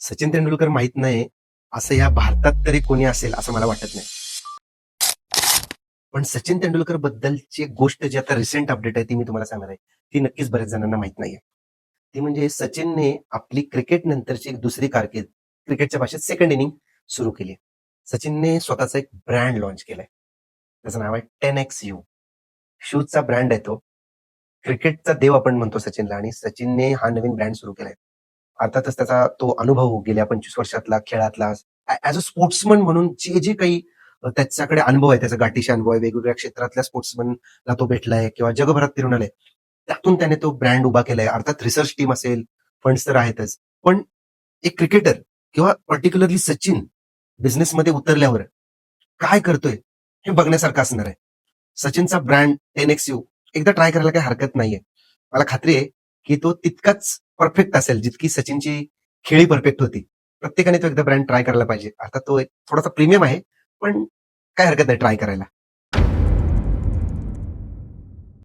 सचिन तेंडुलकर माहित नाही असं या भारतात तरी कोणी असेल असं मला वाटत नाही. पण सचिन तेंडुलकर बद्दलची एक गोष्ट जी आता रिसेंट अपडेट आहे ती मी तुम्हाला सांगणार आहे. ती नक्कीच बऱ्याच जणांना माहित नाहीये. ती म्हणजे सचिनने आपली क्रिकेट नंतरची एक दुसरी कारकीर्द क्रिकेटच्या भाषेत सेकंड इनिंग सुरू केली. सचिनने स्वतःचा एक ब्रँड लॉन्च केलाय. त्याचं नाव आहे 10X शूजचा ब्रँड आहे तो. क्रिकेटचा देव आपण म्हणतो सचिनला आणि सचिनने हा नवीन ब्रँड सुरू केलाय. अर्थातच त्याचा तो अनुभव गेल्या 25 वर्षातला खेळातला ॲज अ स्पोर्ट्समन म्हणून जे काही त्याच्याकडे अनुभव आहे, त्याचा गाठीशी अनुभव आहे, वेगवेगळ्या क्षेत्रातल्या स्पोर्ट्समनला तो भेटलाय किंवा जगभरात फिरून आलाय. त्यातून त्याने तो ब्रँड उभा केलाय. अर्थात रिसर्च टीम असेल, फंड्स तर आहेतच. पण एक क्रिकेटर किंवा पर्टिक्युलरली सचिन बिझनेसमध्ये उतरल्यावर काय करतोय हे बघण्यासारखं असणार आहे. सचिनचा ब्रँड 10X एकदा ट्राय करायला काही हरकत नाहीये. मला खात्री आहे की तो तितकाच परफेक्ट असेल जितकी सचिनची खेळी परफेक्ट होती. प्रत्येकाने तो एकदा ब्रँड ट्राय करायला पाहिजे. अर्थात तो एक थोडासा प्रीमियम आहे, पण काय हरकत नाही ट्राय करायला.